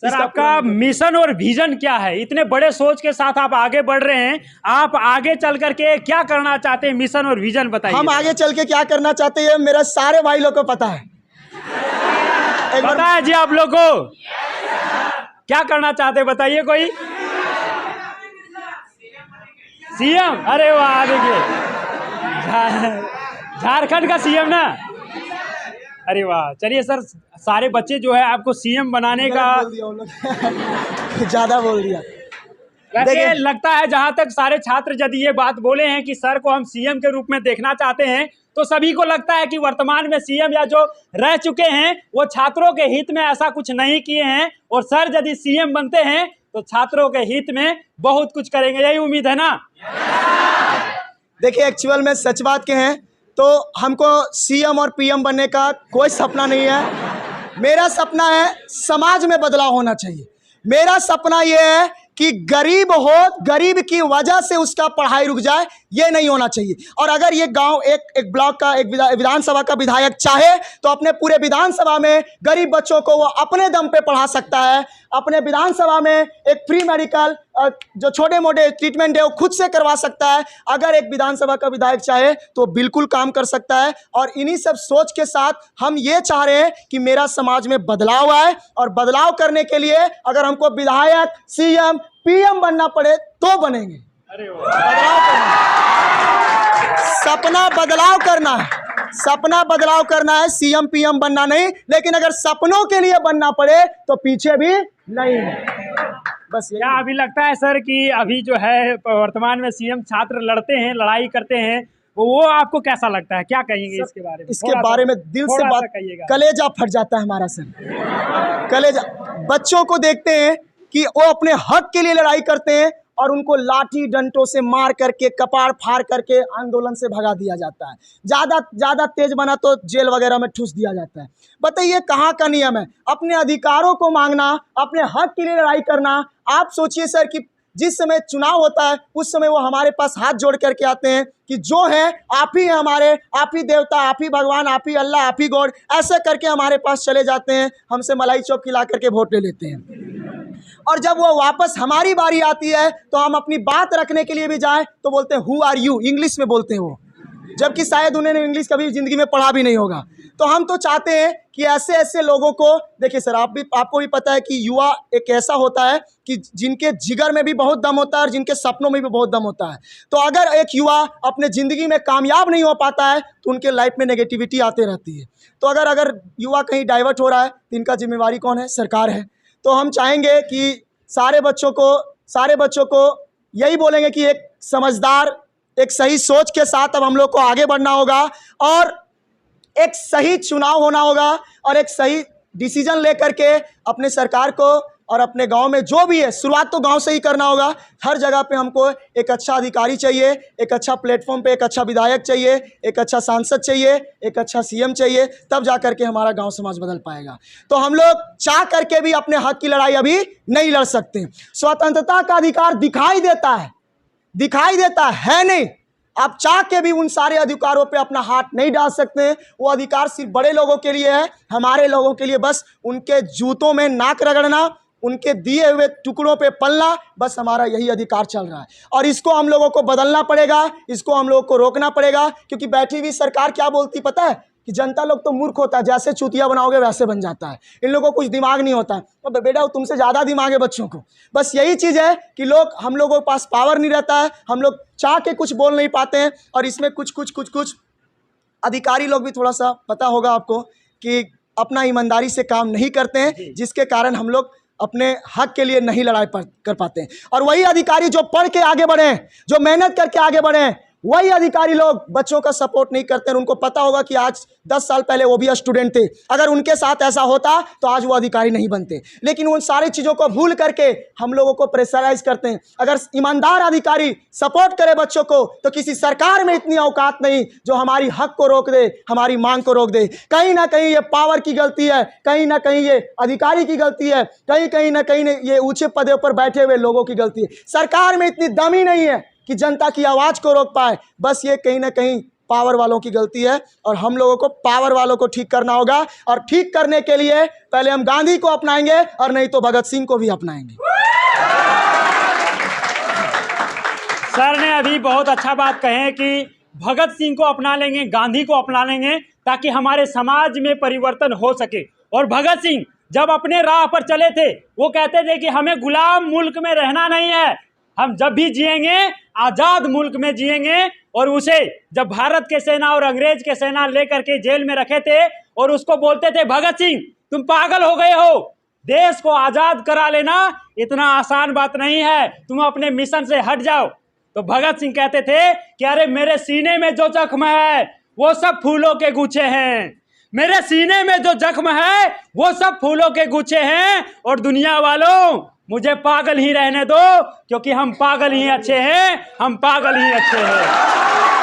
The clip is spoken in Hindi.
सर आपका मिशन और विजन क्या है? इतने बड़े सोच के साथ आप आगे बढ़ रहे हैं, आप आगे चल करके क्या करना चाहते हैं? मिशन और विजन बताइए। हम आगे चल के क्या करना चाहते हैं मेरे सारे भाई लोग को पता है। पता है जी आप लोग को? क्या करना चाहते हैं बताइए कोई। सीएम? अरे वाह, देखिए झारखंड का सीएम ना। अरे वाह, चलिए सर, सारे बच्चे जो है आपको सीएम बनाने का ज्यादा बोल दिया। वैसे लगता है जहां तक सारे छात्र यदि ये बात बोले हैं कि सर को हम सीएम के रूप में देखना चाहते हैं, तो सभी को लगता है कि वर्तमान में सीएम या जो रह चुके हैं वो छात्रों के हित में ऐसा कुछ नहीं किए हैं, और सर यदि सीएम बनते हैं तो छात्रों के हित में बहुत कुछ करेंगे, यही उम्मीद है ना? देखिए एक्चुअल में सच बात के हैं तो हमको सीएम और पीएम बनने का कोई सपना नहीं है। मेरा सपना है समाज में बदलाव होना चाहिए। मेरा सपना यह है कि गरीब हो, गरीब की वजह से उसका पढ़ाई रुक जाए, ये नहीं होना चाहिए। और अगर ये गांव एक ब्लॉक का, एक विधानसभा का विधायक चाहे तो अपने पूरे विधानसभा में गरीब बच्चों को वो अपने दम पे पढ़ा सकता है। अपने विधानसभा में एक फ्री मेडिकल जो छोटे मोटे ट्रीटमेंट है वो खुद से करवा सकता है। अगर एक विधानसभा का विधायक चाहे तो बिल्कुल काम कर सकता है। और इन्हीं सब सोच के साथ हम ये चाह रहे हैं कि मेरा समाज में बदलाव आए, और बदलाव करने के लिए अगर हमको विधायक, सीएम, पीएम बनना पड़े तो बनेंगे। बदलाव करना, सपना बदलाव करना है, सपना बदलाव करना है, सीएम पीएम बनना नहीं। लेकिन अगर सपनों के लिए बनना पड़े तो पीछे भी नहीं है। बस क्या अभी लगता है सर कि अभी जो है वर्तमान में सीएम छात्र लड़ते हैं, लड़ाई करते हैं, वो आपको कैसा लगता है? क्या कहेंगे इसके बारे में? इसके बारे में दिल से बात, कलेजा फट जाता है हमारा सर, कलेजा। बच्चों को देखते हैं कि वो अपने हक के लिए लड़ाई करते हैं और उनको लाठी डंटों से मार करके, कपाड़ फाड़ करके आंदोलन से भगा दिया जाता है। ज़्यादा तेज बना तो जेल वगैरह में ठूस दिया जाता है। बताइए कहाँ का नियम है? अपने अधिकारों को मांगना, अपने हक के लिए लड़ाई करना। आप सोचिए सर कि जिस समय चुनाव होता है उस समय वो हमारे पास हाथ जोड़ करके आते हैं कि जो है आप ही हैं हमारे, आप ही देवता, आप ही भगवान, आप ही अल्लाह, आप ही गॉड, ऐसे करके हमारे पास चले जाते हैं, हमसे मलाई चौक खिला करके वोट ले लेते हैं। और जब वो वापस हमारी बारी आती है तो हम अपनी बात रखने के लिए भी जाएं तो बोलते हैं हु आर यू, इंग्लिश में बोलते हैं वो, जबकि शायद उन्होंने इंग्लिश कभी ज़िंदगी में पढ़ा भी नहीं होगा। तो हम तो चाहते हैं कि ऐसे ऐसे लोगों को, देखिए सर आपको भी पता है कि युवा एक ऐसा होता है कि जिनके जिगर में भी बहुत दम होता है और जिनके सपनों में भी बहुत दम होता है। तो अगर एक युवा अपने ज़िंदगी में कामयाब नहीं हो पाता है तो उनके लाइफ में नेगेटिविटी आते रहती है। तो अगर युवा कहीं डाइवर्ट हो रहा है तो इनका जिम्मेवारी कौन है? सरकार है। तो हम चाहेंगे कि सारे बच्चों को यही बोलेंगे कि एक समझदार, एक सही सोच के साथ अब हम लोग को आगे बढ़ना होगा, और एक सही चुनाव होना होगा, और एक सही डिसीजन लेकर के अपने सरकार को और अपने गांव में जो भी है, शुरुआत तो गांव से ही करना होगा। हर जगह पे हमको एक अच्छा अधिकारी चाहिए, एक अच्छा प्लेटफॉर्म पे एक अच्छा विधायक चाहिए, एक अच्छा सांसद चाहिए, एक अच्छा सीएम चाहिए, तब जा करके हमारा गांव समाज बदल पाएगा। तो हम लोग चाह करके भी अपने हक की लड़ाई अभी नहीं लड़ सकते। स्वतंत्रता का अधिकार दिखाई देता है नहीं। आप चाह के भी उन सारे अधिकारों पे अपना हाथ नहीं डाल सकते। वो अधिकार सिर्फ बड़े लोगों के लिए है, हमारे लोगों के लिए बस उनके जूतों में नाक रगड़ना, उनके दिए हुए टुकड़ों पे पलना, बस हमारा यही अधिकार चल रहा है। और इसको हम लोगों को बदलना पड़ेगा, इसको हम लोगों को रोकना पड़ेगा। क्योंकि बैठी हुई सरकार क्या बोलती पता है? कि जनता लोग तो मूर्ख होता है, जैसे चूतिया बनाओगे वैसे बन जाता है, इन लोगों को कुछ दिमाग नहीं होता है। तो बेटा तुमसे ज़्यादा दिमाग है बच्चों को। बस यही चीज़ है कि हम लोगों के पास पावर नहीं रहता है, हम लोग चाह के कुछ बोल नहीं पाते हैं। और इसमें कुछ अधिकारी लोग भी थोड़ा सा पता होगा आपको कि अपना ईमानदारी से काम नहीं करते हैं, जिसके कारण हम लोग अपने हक के लिए नहीं लड़ाई कर पाते हैं। और वही अधिकारी जो पढ़ के आगे बढ़े, जो मेहनत करके आगे बढ़े, वही अधिकारी लोग बच्चों का सपोर्ट नहीं करते हैं। उनको पता होगा कि आज 10 साल पहले वो भी स्टूडेंट थे, अगर उनके साथ ऐसा होता तो आज वो अधिकारी नहीं बनते। लेकिन उन सारी चीज़ों को भूल करके हम लोगों को प्रेशराइज करते हैं। अगर ईमानदार अधिकारी सपोर्ट करे बच्चों को तो किसी सरकार में इतनी औकात नहीं जो हमारी हक को रोक दे, हमारी मांग को रोक दे। कहीं ना कहीं ये पावर की गलती है, कहीं ना कहीं ये अधिकारी की गलती है, कहीं ना कहीं ये ऊंचे पदों पर बैठे हुए लोगों की गलती है। सरकार में इतनी दम ही नहीं है कि जनता की आवाज़ को रोक पाए। बस ये कहीं ना कहीं पावर वालों की गलती है और हम लोगों को पावर वालों को ठीक करना होगा। और ठीक करने के लिए पहले हम गांधी को अपनाएंगे और नहीं तो भगत सिंह को भी अपनाएंगे। सर ने अभी बहुत अच्छा बात कहे कि भगत सिंह को अपना लेंगे, गांधी को अपना लेंगे, ताकि हमारे समाज में परिवर्तन हो सके। और भगत सिंह जब अपने राह पर चले थे वो कहते थे कि हमें गुलाम मुल्क में रहना नहीं है, हम जब भी जिएंगे आजाद मुल्क में जिएंगे। और उसे जब भारत के सेना और अंग्रेज के सेना लेकर के जेल में रखे थे और उसको बोलते थे भगत सिंह तुम पागल हो गए हो, देश को आजाद करा लेना इतना आसान बात नहीं है, तुम अपने मिशन से हट जाओ। तो भगत सिंह कहते थे कि अरे मेरे सीने में जो जख्म है वो सब फूलों के गुच्छे हैं, मेरे सीने में जो जख्म है वो सब फूलों के गुच्छे हैं। और दुनिया वालों मुझे पागल ही रहने दो, क्योंकि हम पागल ही अच्छे हैं, हम पागल ही अच्छे हैं।